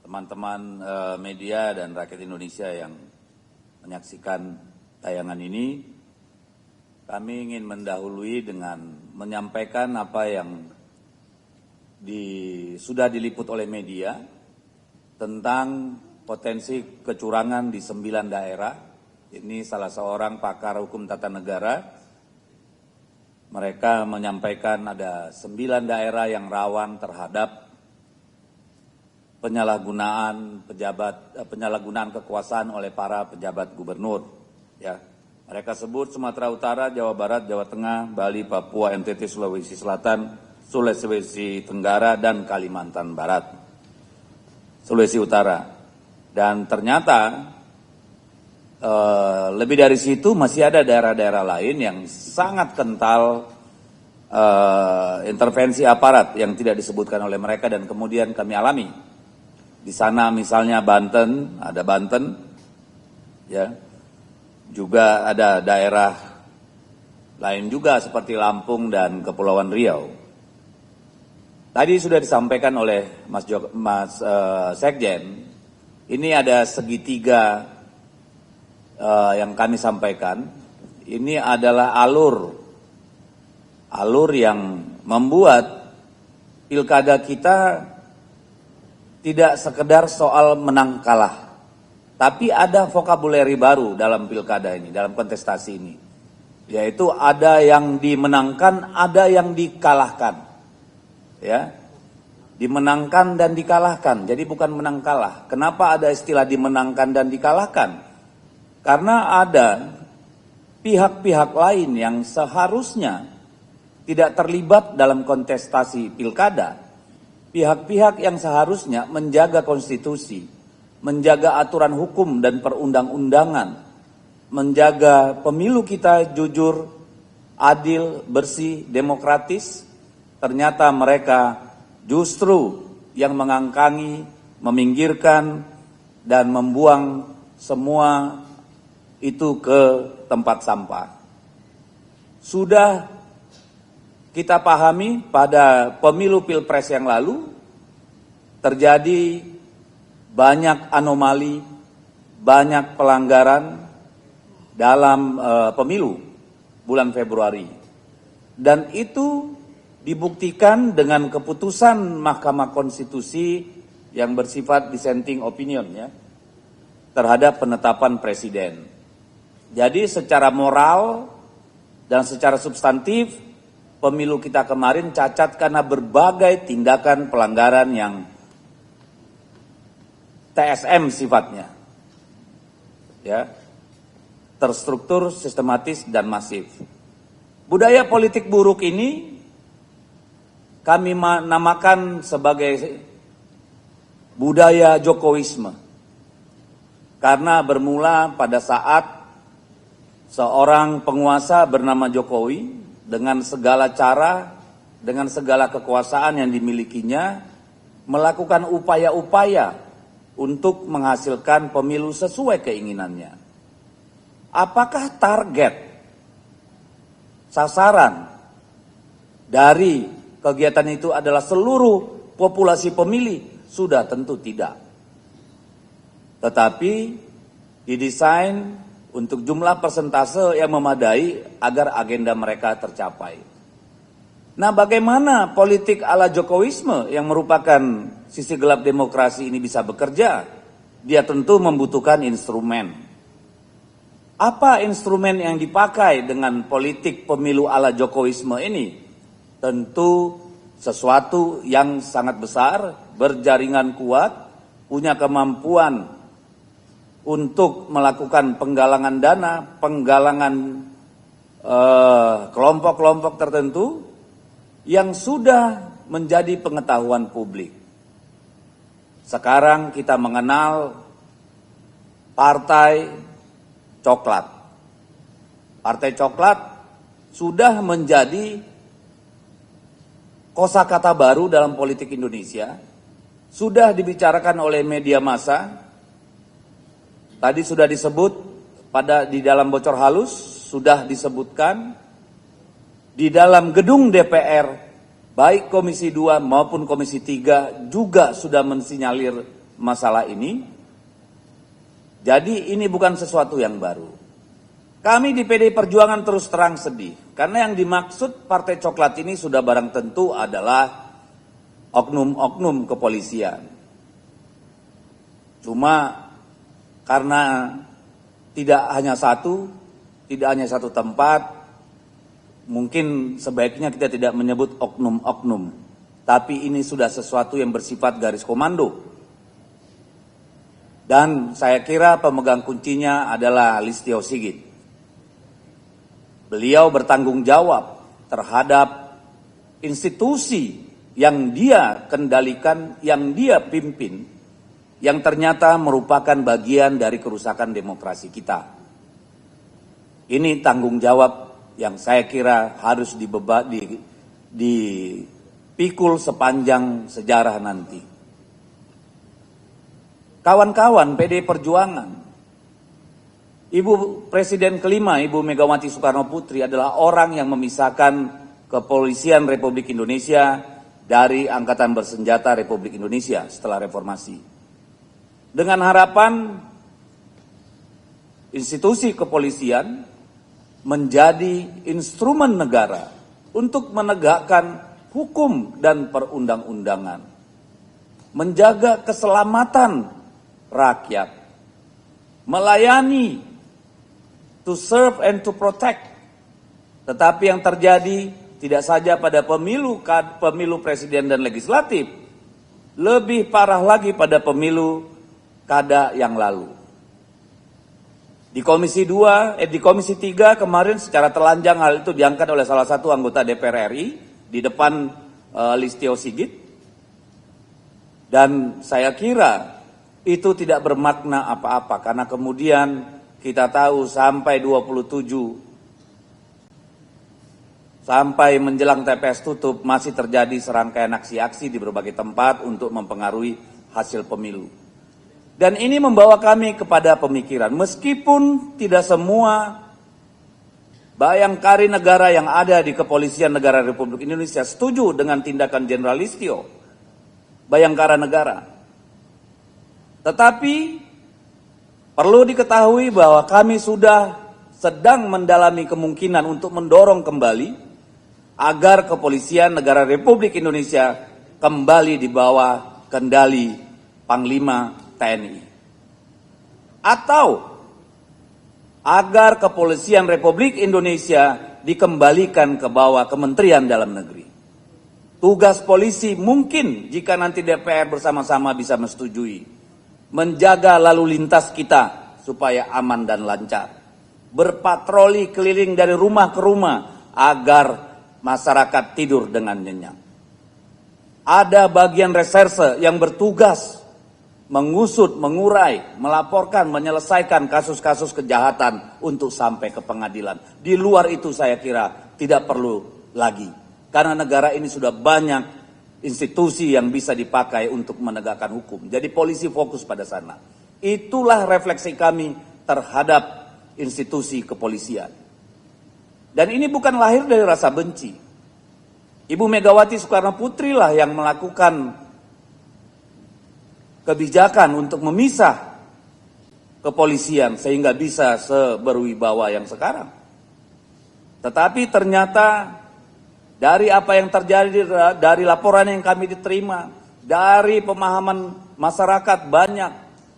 teman-teman media dan rakyat Indonesia yang menyaksikan tayangan ini, kami ingin mendahului dengan menyampaikan apa yang sudah diliput oleh media tentang potensi kecurangan di 9 daerah. Ini salah seorang pakar hukum tata negara. Mereka menyampaikan ada 9 daerah yang rawan terhadap penyalahgunaan kekuasaan oleh para pejabat gubernur. Ya, mereka sebut Sumatera Utara, Jawa Barat, Jawa Tengah, Bali, Papua, NTT, Sulawesi Selatan, Sulawesi Tenggara, dan Kalimantan Barat, Sulawesi Utara. Dan ternyata lebih dari situ masih ada daerah-daerah lain yang sangat kental intervensi aparat yang tidak disebutkan oleh mereka dan kemudian kami alami. Di sana misalnya Banten, ada Banten, ya, juga ada daerah lain juga seperti Lampung dan Kepulauan Riau. Tadi sudah disampaikan oleh Mas Sekjen, ini ada segitiga yang kami sampaikan. Ini adalah alur yang membuat pilkada kita tidak sekedar soal menang kalah, tapi ada vokabuleri baru dalam pilkada ini, dalam kontestasi ini, yaitu ada yang dimenangkan, ada yang dikalahkan, ya, dimenangkan dan dikalahkan. Jadi bukan menang kalah. Kenapa ada istilah dimenangkan dan dikalahkan? Karena ada pihak-pihak lain yang seharusnya tidak terlibat dalam kontestasi pilkada. Pihak-pihak yang seharusnya menjaga konstitusi, menjaga aturan hukum dan perundang-undangan, menjaga pemilu kita jujur, adil, bersih, demokratis, ternyata mereka justru yang mengangkangi, meminggirkan, dan membuang semua itu ke tempat sampah. Sudah kita pahami pada pemilu pilpres yang lalu terjadi banyak anomali, banyak pelanggaran dalam pemilu bulan Februari. Dan itu dibuktikan dengan keputusan Mahkamah Konstitusi yang bersifat dissenting opinion, ya, terhadap penetapan presiden. Jadi secara moral dan secara substantif pemilu kita kemarin cacat karena berbagai tindakan pelanggaran yang TSM sifatnya, ya, terstruktur, sistematis, dan masif. Budaya politik buruk ini kami namakan sebagai budaya Jokowisme, karena bermula pada saat seorang penguasa bernama Jokowi dengan segala cara, dengan segala kekuasaan yang dimilikinya, melakukan upaya-upaya untuk menghasilkan pemilu sesuai keinginannya. Apakah target, sasaran dari kegiatan itu adalah seluruh populasi pemilih? Sudah tentu tidak. Tetapi didesain untuk jumlah persentase yang memadai agar agenda mereka tercapai. Nah, bagaimana politik ala Jokowisme yang merupakan sisi gelap demokrasi ini bisa bekerja? Dia tentu membutuhkan instrumen. Apa instrumen yang dipakai dengan politik pemilu ala Jokowisme ini? Tentu sesuatu yang sangat besar, berjaringan kuat, punya kemampuan untuk melakukan penggalangan dana, penggalangan kelompok-kelompok tertentu yang sudah menjadi pengetahuan publik. Sekarang kita mengenal Partai Coklat. Partai Coklat sudah menjadi kosakata baru dalam politik Indonesia, sudah dibicarakan oleh media massa. Tadi sudah disebut di dalam bocor halus, sudah disebutkan di dalam gedung DPR, baik Komisi 2 maupun Komisi 3 juga sudah mensinyalir masalah ini. Jadi ini bukan sesuatu yang baru. Kami di PDI Perjuangan terus terang sedih, karena yang dimaksud Partai Coklat ini sudah barang tentu adalah oknum-oknum kepolisian. Cuma karena tidak hanya satu tempat, mungkin sebaiknya kita tidak menyebut oknum-oknum, tapi ini sudah sesuatu yang bersifat garis komando. Dan saya kira pemegang kuncinya adalah Listio Sigit. Beliau bertanggung jawab terhadap institusi yang dia kendalikan, yang dia pimpin, yang ternyata merupakan bagian dari kerusakan demokrasi kita. Ini tanggung jawab yang saya kira harus dipikul sepanjang sejarah nanti. Kawan-kawan PDI Perjuangan, Ibu Presiden kelima, Ibu Megawati Soekarno Putri adalah orang yang memisahkan Kepolisian Republik Indonesia dari Angkatan Bersenjata Republik Indonesia setelah reformasi. Dengan harapan institusi kepolisian menjadi instrumen negara untuk menegakkan hukum dan perundang-undangan, menjaga keselamatan rakyat, melayani, to serve and to protect. Tetapi yang terjadi tidak saja pada pemilu presiden dan legislatif, lebih parah lagi pada pemilu kada yang lalu. Di Komisi 3 kemarin secara telanjang hal itu diangkat oleh salah satu anggota DPR RI di depan Listio Sigit. Dan saya kira itu tidak bermakna apa-apa, karena kemudian kita tahu sampai 27 sampai menjelang TPS tutup masih terjadi serangkaian aksi-aksi di berbagai tempat untuk mempengaruhi hasil pemilu. Dan ini membawa kami kepada pemikiran, meskipun tidak semua bayangkari negara yang ada di Kepolisian Negara Republik Indonesia setuju dengan tindakan Jenderal Listio, Bayangkara Negara. Tetapi perlu diketahui bahwa kami sudah sedang mendalami kemungkinan untuk mendorong kembali agar Kepolisian Negara Republik Indonesia kembali di bawah kendali Panglima TNI, atau agar Kepolisian Republik Indonesia dikembalikan ke bawah Kementerian Dalam Negeri. Tugas polisi mungkin jika nanti DPR bersama-sama bisa menyetujui, menjaga lalu lintas kita supaya aman dan lancar, berpatroli keliling dari rumah ke rumah agar masyarakat tidur dengan nyenyak. Ada bagian reserse yang bertugas mengusut, mengurai, melaporkan, menyelesaikan kasus-kasus kejahatan untuk sampai ke pengadilan. Di luar itu saya kira tidak perlu lagi. Karena negara ini sudah banyak institusi yang bisa dipakai untuk menegakkan hukum. Jadi polisi fokus pada sana. Itulah refleksi kami terhadap institusi kepolisian. Dan ini bukan lahir dari rasa benci. Ibu Megawati Soekarno Putri lah yang melakukan kebijakan untuk memisah kepolisian sehingga bisa seberwibawa yang sekarang. Tetapi ternyata dari apa yang terjadi, dari laporan yang kami diterima, dari pemahaman masyarakat banyak,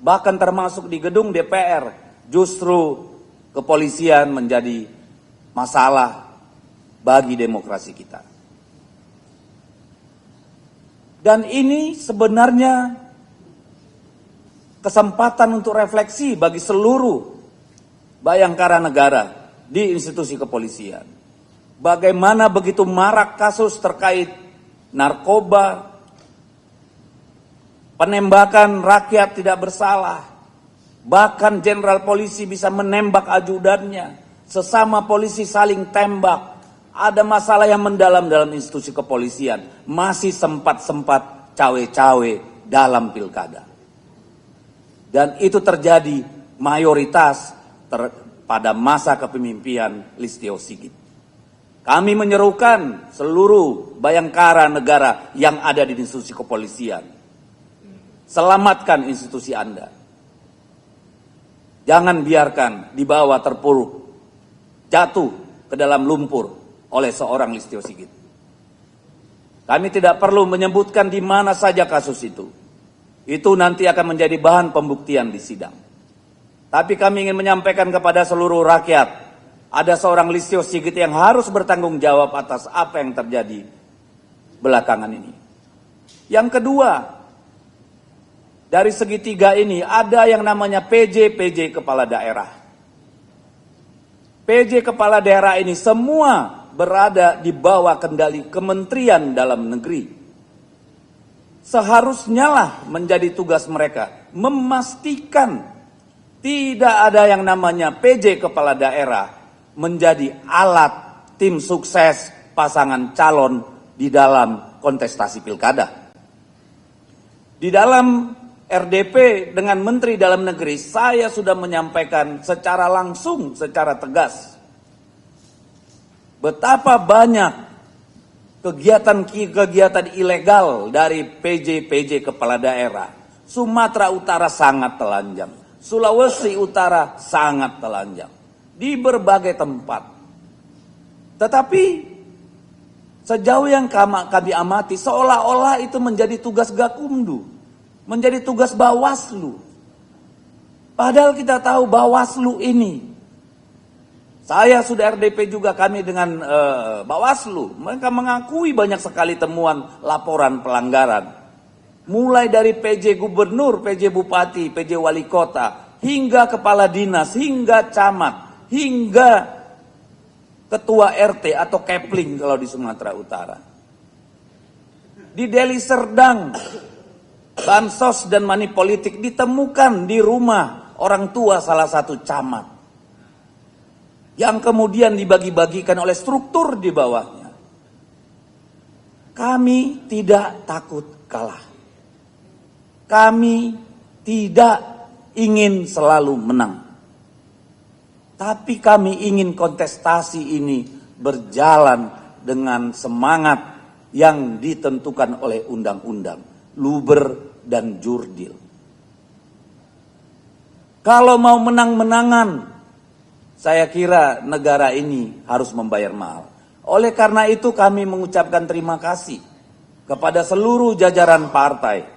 bahkan termasuk di gedung DPR, justru kepolisian menjadi masalah bagi demokrasi kita. Dan ini sebenarnya kesempatan untuk refleksi bagi seluruh bayangkara negara di institusi kepolisian. Bagaimana begitu marak kasus terkait narkoba, penembakan rakyat tidak bersalah, bahkan jenderal polisi bisa menembak ajudannya, sesama polisi saling tembak, ada masalah yang mendalam dalam institusi kepolisian, masih sempat-sempat cawe-cawe dalam pilkada. Dan itu terjadi mayoritas pada masa kepemimpinan Listio Sigit. Kami menyerukan seluruh bayangkara negara yang ada di institusi kepolisian. Selamatkan institusi Anda. Jangan biarkan dibawa terpuruk, jatuh ke dalam lumpur oleh seorang Listio Sigit. Kami tidak perlu menyebutkan di mana saja kasus itu. Itu nanti akan menjadi bahan pembuktian di sidang. Tapi kami ingin menyampaikan kepada seluruh rakyat, ada seorang Listio Sigit yang harus bertanggung jawab atas apa yang terjadi belakangan ini. Yang kedua, dari segitiga ini ada yang namanya PJ kepala daerah. PJ kepala daerah ini semua berada di bawah kendali Kementerian Dalam Negeri. Seharusnya lah menjadi tugas mereka memastikan tidak ada yang namanya PJ kepala daerah menjadi alat tim sukses pasangan calon di dalam kontestasi pilkada. Di dalam RDP dengan Menteri Dalam Negeri, saya sudah menyampaikan secara langsung, secara tegas, betapa banyak kegiatan-kegiatan ilegal dari PJ kepala daerah. Sumatera Utara sangat telanjang, Sulawesi Utara sangat telanjang, di berbagai tempat. Tetapi sejauh yang kami amati, seolah-olah itu menjadi tugas Gakumdu, menjadi tugas Bawaslu. Padahal kita tahu Bawaslu ini, saya sudah RDP juga kami dengan Bawaslu, mereka mengakui banyak sekali temuan laporan pelanggaran. Mulai dari PJ Gubernur, PJ Bupati, PJ Wali Kota, hingga Kepala Dinas, hingga Camat, hingga Ketua RT atau Kepling kalau di Sumatera Utara. Di Deli Serdang, bansos dan money politik ditemukan di rumah orang tua salah satu camat, yang kemudian dibagi-bagikan oleh struktur di bawahnya. Kami tidak takut kalah. Kami tidak ingin selalu menang. Tapi kami ingin kontestasi ini berjalan dengan semangat yang ditentukan oleh undang-undang, luber dan jurdil. Kalau mau menang-menangan, saya kira negara ini harus membayar mahal. Oleh karena itu kami mengucapkan terima kasih kepada seluruh jajaran partai,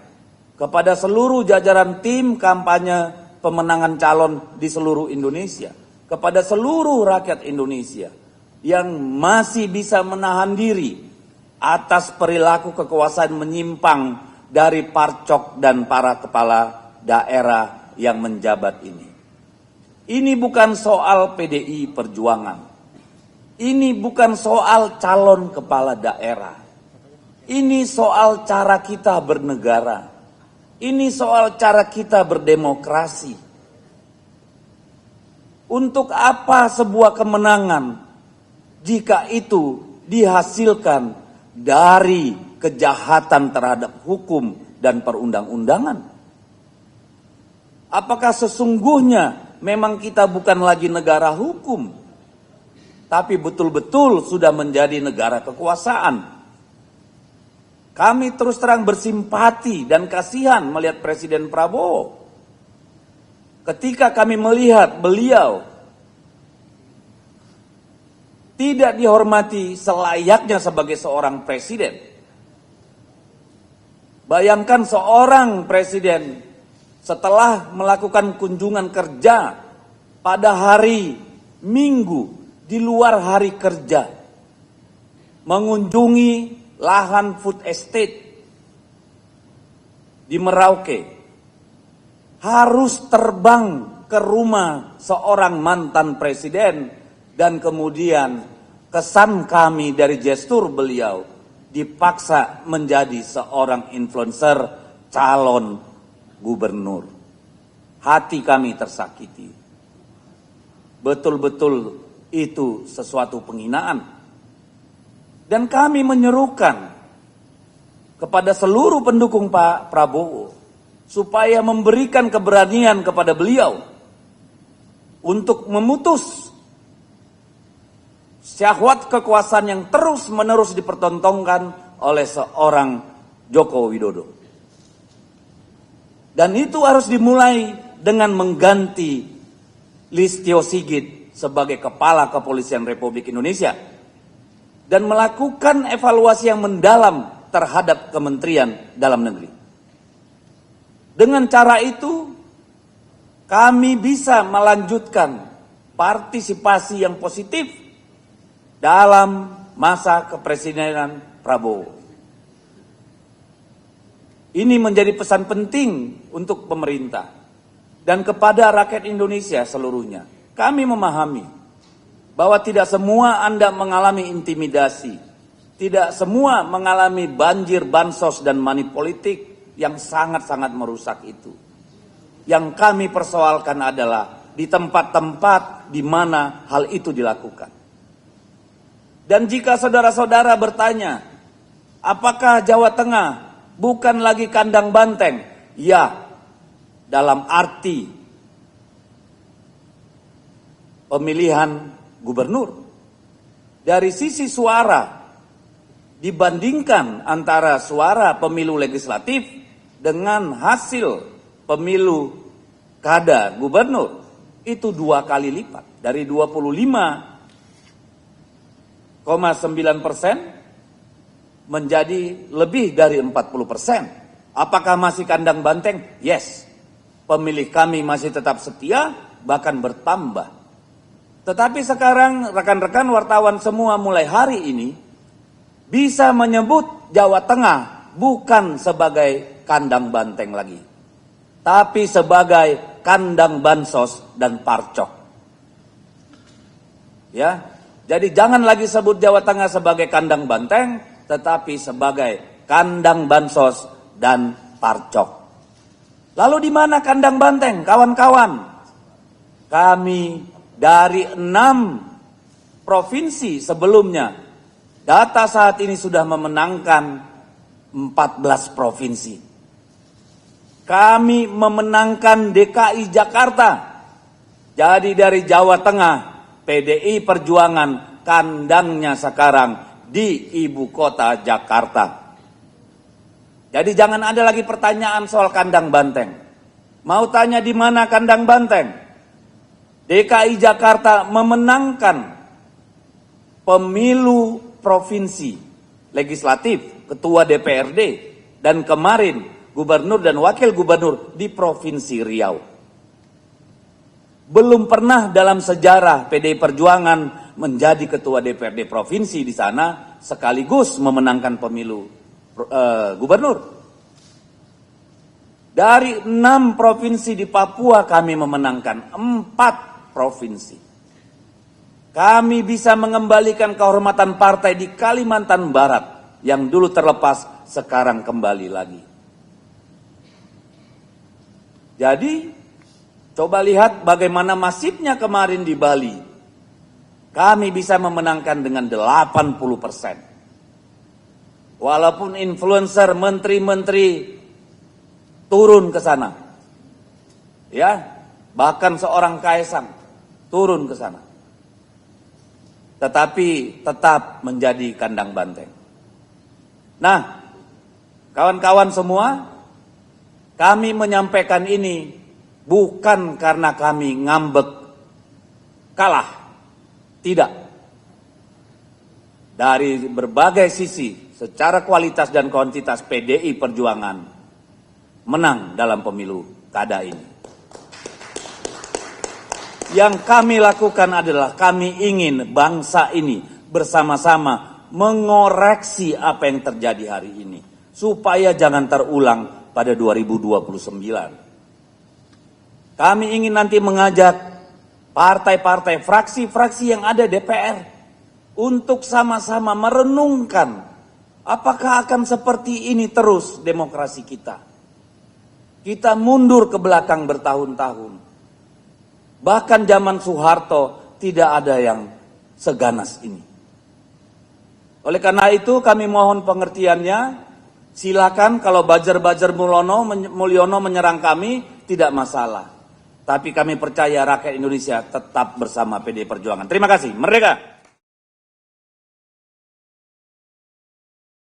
kepada seluruh jajaran tim kampanye pemenangan calon di seluruh Indonesia, kepada seluruh rakyat Indonesia yang masih bisa menahan diri atas perilaku kekuasaan menyimpang dari parcok dan para kepala daerah yang menjabat ini. Ini bukan soal PDI Perjuangan. Ini bukan soal calon kepala daerah. Ini soal cara kita bernegara. Ini soal cara kita berdemokrasi. Untuk apa sebuah kemenangan jika itu dihasilkan dari kejahatan terhadap hukum dan perundang-undangan? Apakah sesungguhnya memang kita bukan lagi negara hukum, tapi betul-betul sudah menjadi negara kekuasaan? Kami terus terang bersimpati dan kasihan melihat Presiden Prabowo. Ketika kami melihat beliau tidak dihormati selayaknya sebagai seorang presiden. Bayangkan seorang presiden setelah melakukan kunjungan kerja pada hari Minggu di luar hari kerja, mengunjungi lahan food estate di Merauke, harus terbang ke rumah seorang mantan presiden, dan kemudian kesan kami dari gestur beliau dipaksa menjadi seorang influencer calon gubernur. Hati kami tersakiti. Betul-betul itu sesuatu penghinaan. Dan kami menyerukan kepada seluruh pendukung Pak Prabowo supaya memberikan keberanian kepada beliau untuk memutus syahwat kekuasaan yang terus-menerus dipertontonkan oleh seorang Joko Widodo. Dan itu harus dimulai dengan mengganti Listio Sigit sebagai Kepala Kepolisian Republik Indonesia dan melakukan evaluasi yang mendalam terhadap Kementerian Dalam Negeri. Dengan cara itu, kami bisa melanjutkan partisipasi yang positif dalam masa kepresidenan Prabowo. Ini menjadi pesan penting untuk pemerintah dan kepada rakyat Indonesia seluruhnya. Kami memahami bahwa tidak semua Anda mengalami intimidasi, tidak semua mengalami banjir bansos dan money politik yang sangat-sangat merusak itu. Yang kami persoalkan adalah di tempat-tempat di mana hal itu dilakukan. Dan jika saudara-saudara bertanya, apakah Jawa Tengah bukan lagi kandang banteng? Ya, dalam arti pemilihan gubernur. Dari sisi suara, dibandingkan antara suara pemilu legislatif dengan hasil pemilu kada gubernur, itu 2 kali lipat. Dari 25,9% menjadi lebih dari 40%. Apakah masih kandang banteng? Yes. Pemilih kami masih tetap setia, bahkan bertambah. Tetapi sekarang rekan-rekan wartawan semua mulai hari ini bisa menyebut Jawa Tengah bukan sebagai kandang banteng lagi, tapi sebagai kandang bansos dan parcok. Ya, jadi jangan lagi sebut Jawa Tengah sebagai kandang banteng, tetapi sebagai kandang bansos dan parcok. Lalu di mana kandang banteng, kawan-kawan? Kami dari 6 provinsi sebelumnya, data saat ini sudah memenangkan 14 provinsi. Kami memenangkan DKI Jakarta. Jadi dari Jawa Tengah, PDI Perjuangan kandangnya sekarang di ibu kota Jakarta. Jadi jangan ada lagi pertanyaan soal kandang banteng. Mau tanya di mana kandang banteng? DKI Jakarta memenangkan pemilu provinsi legislatif, ketua DPRD, dan kemarin gubernur dan wakil gubernur di Provinsi Riau. Belum pernah dalam sejarah PDI Perjuangan menjadi ketua DPRD provinsi di sana sekaligus memenangkan pemilu gubernur. Dari 6 provinsi di Papua kami memenangkan 4 provinsi. Kami bisa mengembalikan kehormatan partai di Kalimantan Barat yang dulu terlepas, sekarang kembali lagi. Jadi, coba lihat bagaimana masifnya kemarin di Bali. Kami bisa memenangkan dengan 80%. Walaupun influencer, menteri-menteri turun ke sana. Ya, bahkan seorang Kaisang turun ke sana. Tetapi tetap menjadi kandang banteng. Nah, kawan-kawan semua, kami menyampaikan ini bukan karena kami ngambek kalah. Tidak. Dari berbagai sisi, secara kualitas dan kuantitas PDI Perjuangan menang dalam pemilu kada ini. Yang kami lakukan adalah kami ingin bangsa ini bersama-sama mengoreksi apa yang terjadi hari ini. Supaya jangan terulang pada 2029. Kami ingin nanti mengajak partai-partai, fraksi-fraksi yang ada DPR untuk sama-sama merenungkan apakah akan seperti ini terus demokrasi kita. Kita mundur ke belakang bertahun-tahun. Bahkan zaman Soeharto tidak ada yang seganas ini. Oleh karena itu kami mohon pengertiannya. Silakan kalau Bajar-Bajar Mulyono menyerang kami, tidak masalah. Tapi kami percaya rakyat Indonesia tetap bersama PDI Perjuangan. Terima kasih. Merdeka!